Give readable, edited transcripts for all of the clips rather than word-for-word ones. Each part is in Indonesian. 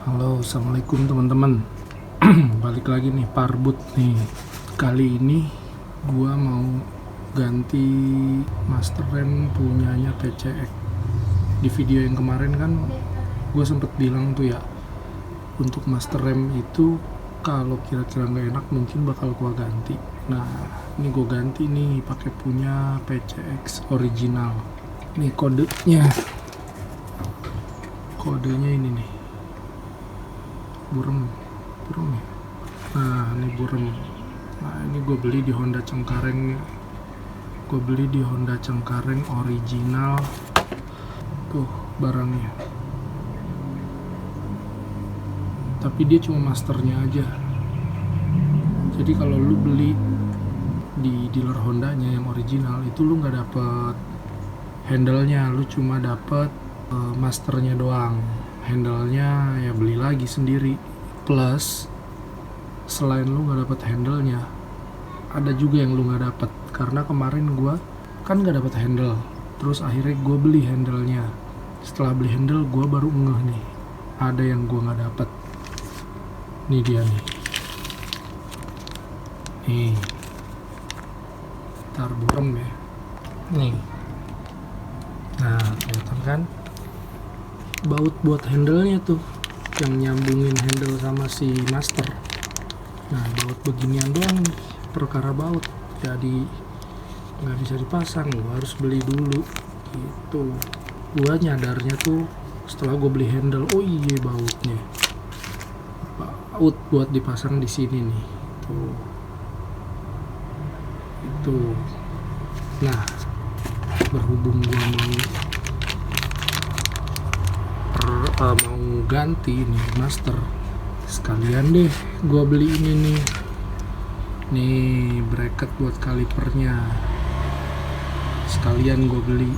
Halo, assalamualaikum teman-teman. Balik lagi nih, Parbut nih. Kali ini gua mau ganti master rem punyanya PCX. Di video yang kemarin kan gue sempet bilang tuh ya, untuk master rem itu kalau kira-kira nggak enak mungkin bakal gua ganti. Nah, ini gue ganti nih pakai punya PCX original. Nih kodenya ini nih, burem ya. Nah, ini burem. Nah, ini gue beli di Honda Cengkareng. Gue beli di Honda Cengkareng original. Tuh barangnya. Tapi dia cuma masternya aja. Jadi kalau lu beli di dealer Hondanya yang original itu lu nggak dapet handle-nya, lu cuma dapet masternya doang. Handle-nya ya beli lagi sendiri. Plus selain lu nggak dapet handle-nya, ada juga yang lu nggak dapet. Karena kemarin gua kan nggak dapet handle, terus akhirnya gua beli handle-nya. Setelah beli handle gua baru ngeh nih, ada yang gua nggak dapet. Nih dia nih. Nih, tar burem ya. Nih. Nah, kelihatan kan? Baut buat handle-nya tuh, yang nyambungin handle sama si master. Nah, baut beginian doang nih, perkara baut, jadi nggak bisa dipasang, gua harus beli dulu gitu. Gua nyadarnya tuh setelah gua beli handle, oh iya baut buat dipasang di sini nih, tuh itu. Nah, berhubung gua mau ganti nih master, sekalian deh gua beli ini nih bracket buat kalipernya. Sekalian gua beli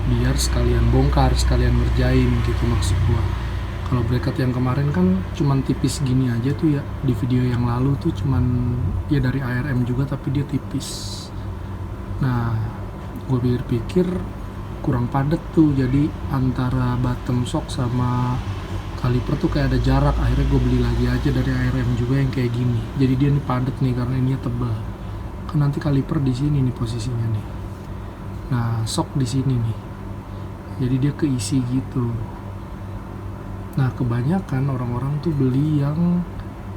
biar sekalian bongkar, sekalian ngerjain gitu maksud gua. Kalau bracket yang kemarin kan cuman tipis gini aja tuh ya, di video yang lalu tuh cuman ya dari ARM juga tapi dia tipis. Nah, gua pikir kurang padat tuh, jadi antara bottom shock sama kaliper tuh kayak ada jarak. Akhirnya gue beli lagi aja dari ARM juga yang kayak gini, jadi dia nih padat nih karena ininya tebal kan. Nanti kaliper di sini nih posisinya nih, nah shock di sini nih, jadi dia keisi gitu. Nah, kebanyakan orang-orang tuh beli yang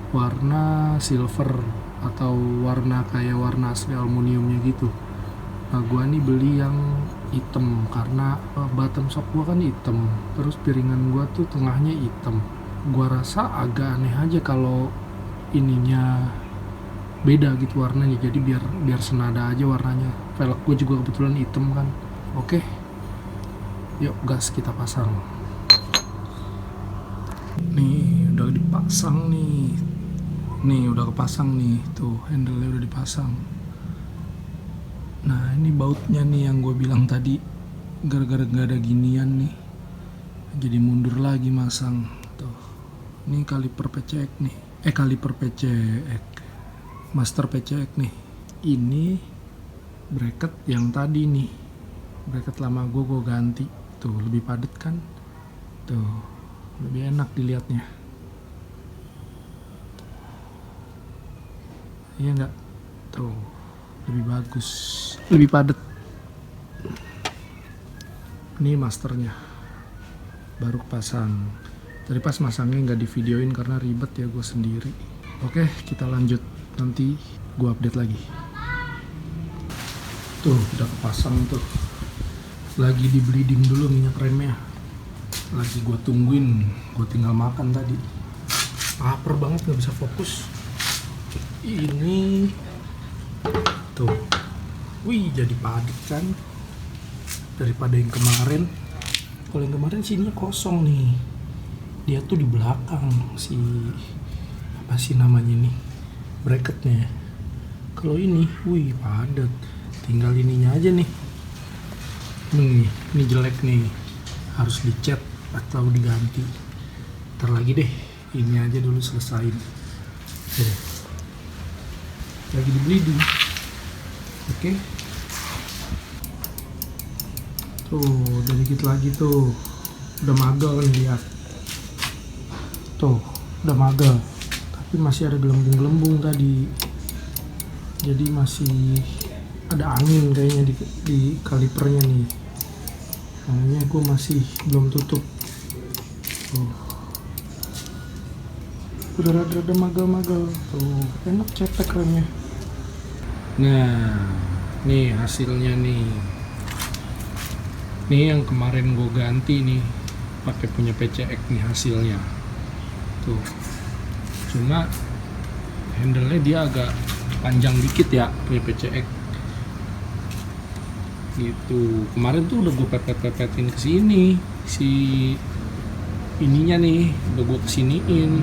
warna silver atau warna kayak warna asli aluminiumnya gitu. Nah, gua nih beli yang hitam karena bottom shock gua kan hitam, terus piringan gua tuh tengahnya hitam. Gua rasa agak aneh aja kalau ininya beda gitu warnanya, jadi biar senada aja warnanya. Velg gua juga kebetulan hitam kan. Oke, yuk gas kita pasang. Nih udah dipasang nih, udah kepasang nih, tuh handle-nya udah dipasang. Nah, ini bautnya nih yang gue bilang tadi, gara-gara gak ada ginian nih, jadi mundur lagi masang. Tuh, ini kaliper PCX nih, kaliper PCX, master PCX nih. Ini bracket yang tadi nih, bracket lama gue ganti. Tuh, lebih padat kan? Tuh, lebih enak dilihatnya. Iya nggak? Tuh, lebih bagus, lebih padat. Ini masternya baru pasang. Tadi pas masangnya nggak divideoin karena ribet ya gue sendiri. Oke, kita lanjut, nanti gue update lagi. Tuh udah kepasang tuh, lagi di bleeding dulu minyak remnya, lagi gue tungguin. Gue tinggal makan tadi, lapar banget nggak bisa fokus. Ini tuh, wih jadi padat kan daripada yang kemarin. Kalau yang kemarin sininya kosong nih, dia tuh di belakang si apa sih namanya nih, bracketnya. Kalau ini wih padat, tinggal ininya aja nih. Ini jelek nih, harus dicat atau diganti. Ntar lagi deh, ini aja dulu selesain. Lagi di bleeding. Oke. Tuh, udah dikit lagi tuh. Udah magal nih lihat. tuh udah magel, tapi masih ada gelembung-gelembung tadi, jadi masih ada angin kayaknya di kalipernya nih, makanya gue masih belum tutup. Udah rada magel-magel tuh, enak cetek remnya. Nah nih hasilnya nih yang kemarin gue ganti nih pakai punya PCX nih hasilnya tuh, cuma handle-nya dia agak panjang dikit ya punya PCX gitu. Kemarin tuh udah gue pepet-pepetin ke sini si ininya nih, udah gue kesiniin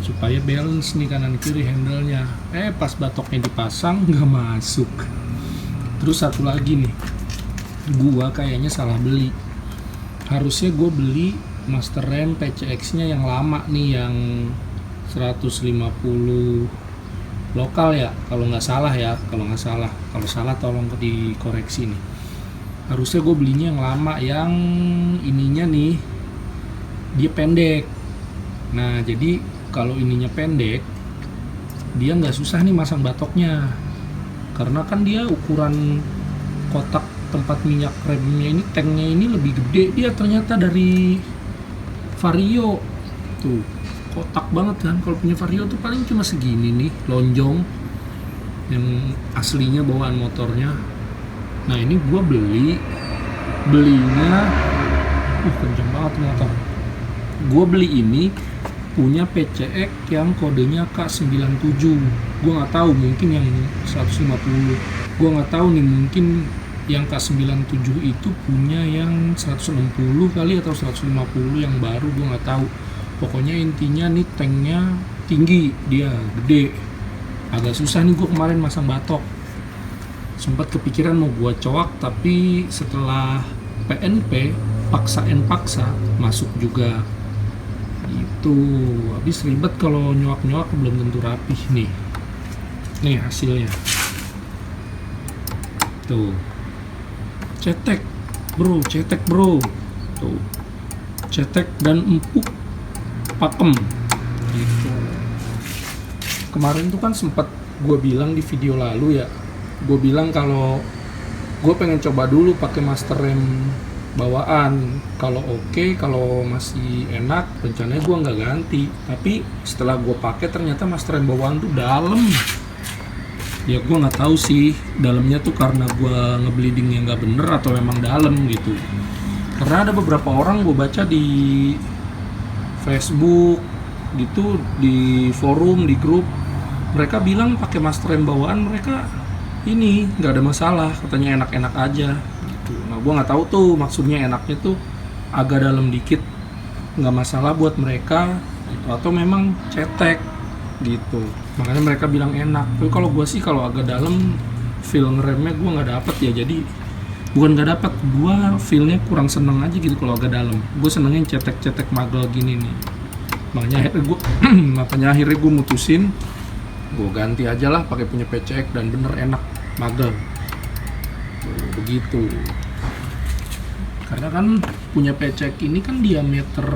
supaya balance nih kanan kiri handle-nya. Pas batoknya dipasang nggak masuk. Terus satu lagi nih, gue kayaknya salah beli. Harusnya gue beli master rem PCX-nya yang lama nih, yang 150 lokal ya, kalau nggak salah ya, kalau salah tolong dikoreksi nih. Harusnya gue belinya yang lama, yang ininya nih dia pendek. Nah jadi kalau ininya pendek, dia nggak susah nih masang batoknya, karena kan dia ukuran kotak tempat minyak remnya ini, tanknya ini lebih gede dia ternyata dari Vario tuh, kotak banget kan. Kalau punya Vario tuh paling cuma segini nih, lonjong yang aslinya bawaan motornya. Nah ini gua belinya kenceng banget motor. Gua beli ini punya PCX yang kodenya K97. Gua nggak tahu, mungkin yang 150. Gua nggak tahu nih, mungkin yang K97 itu punya yang 160 kali atau 150 yang baru, gue nggak tahu. Pokoknya intinya nih tanknya tinggi, dia gede, agak susah nih gue kemarin masang batok. Sempat kepikiran mau gue coak, tapi setelah PNP paksa masuk juga itu. Habis ribet kalau nyoak belum tentu rapih nih hasilnya tuh. Cetek bro tuh, cetek dan empuk pakem gitu. Kemarin tuh kan sempat gue bilang di video lalu ya, gue bilang kalau gue pengen coba dulu pakai master rem bawaan, kalau oke, kalau masih enak rencananya gue nggak ganti. Tapi setelah gue pakai ternyata master rem bawaan tuh dalam. Ya gue nggak tahu sih dalamnya tuh karena gue ngebleeding yang nggak bener atau memang dalam gitu. Karena ada beberapa orang gue baca di Facebook gitu, di forum, di grup, mereka bilang pakai master rem bawaan mereka ini nggak ada masalah, katanya enak-enak aja gitu. Nah gue nggak tahu tuh maksudnya enaknya tuh agak dalam dikit nggak masalah buat mereka gitu, atau memang cetek gitu, makanya mereka bilang enak. Tapi kalau gue sih kalau agak dalam feel ngeremnya gue nggak dapet ya, jadi bukan nggak dapet, gue feelnya kurang seneng aja gitu kalau agak dalam. Gue senengin cetek magel gini nih, makanya akhirnya gue mutusin gue ganti aja lah pakai punya PCX dan bener enak magel begitu. Karena kan punya PCX ini kan diameter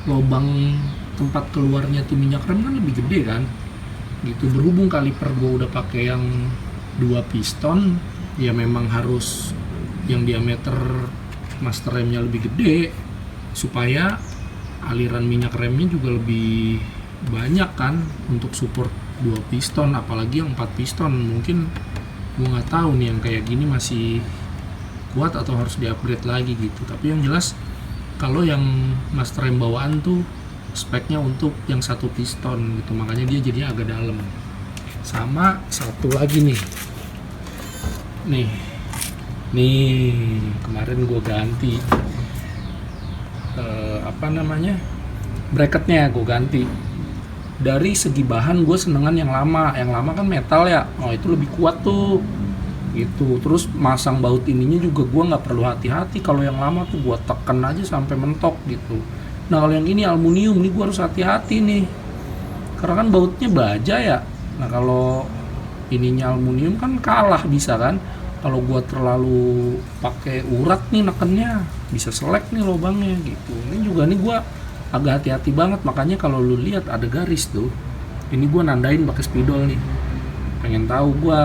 lubang tempat keluarnya tuh minyak rem kan lebih gede kan gitu. Berhubung kaliper gue udah pakai yang 2 piston, ya memang harus yang diameter master remnya lebih gede supaya aliran minyak remnya juga lebih banyak kan untuk support 2 piston, apalagi yang 4 piston. Mungkin gue nggak tahu nih yang kayak gini masih kuat atau harus di-upgrade lagi gitu. Tapi yang jelas kalau yang master rem bawaan tuh speknya untuk yang 1 piston gitu, makanya dia jadinya agak dalam. Sama satu lagi nih kemarin gue ganti bracketnya gue ganti. Dari segi bahan gue senengan yang lama kan metal ya, itu lebih kuat tuh gitu. Terus masang baut ininya juga gue nggak perlu hati-hati. Kalau yang lama tuh gue tekan aja sampai mentok gitu. Nah kalau yang ini aluminium nih gue harus hati-hati nih, karena kan bautnya baja ya. Nah kalau ininya aluminium kan kalah bisa kan. Kalau gue terlalu pakai urat nih nekennya bisa selek nih lubangnya gitu. Ini juga nih gue agak hati-hati banget. Makanya kalau lu lihat ada garis tuh, ini gue nandain pakai spidol nih, pengen tahu gue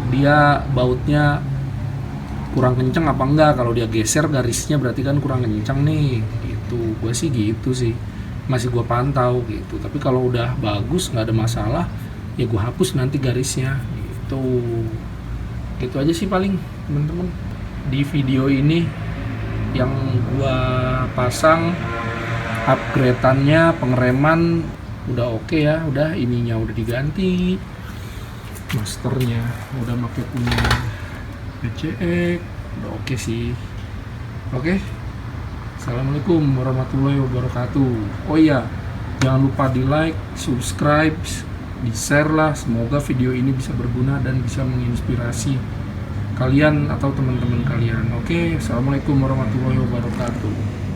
dia bautnya kurang kenceng apa enggak. Kalau dia geser garisnya berarti kan kurang kenceng nih gitu. Gue sih gitu sih, masih gue pantau gitu. Tapi kalau udah bagus nggak ada masalah ya gue hapus nanti garisnya gitu. Gitu aja sih paling temen-temen di video ini yang gue pasang. Upgrade-annya pengereman udah oke ya, udah ininya udah diganti, masternya udah pakai punya PCX, udah oke sih. Oke, assalamualaikum warahmatullahi wabarakatuh. Oh iya, jangan lupa di like, subscribe, di share lah. Semoga video ini bisa berguna dan bisa menginspirasi kalian atau teman-teman kalian. Oke, assalamualaikum warahmatullahi wabarakatuh.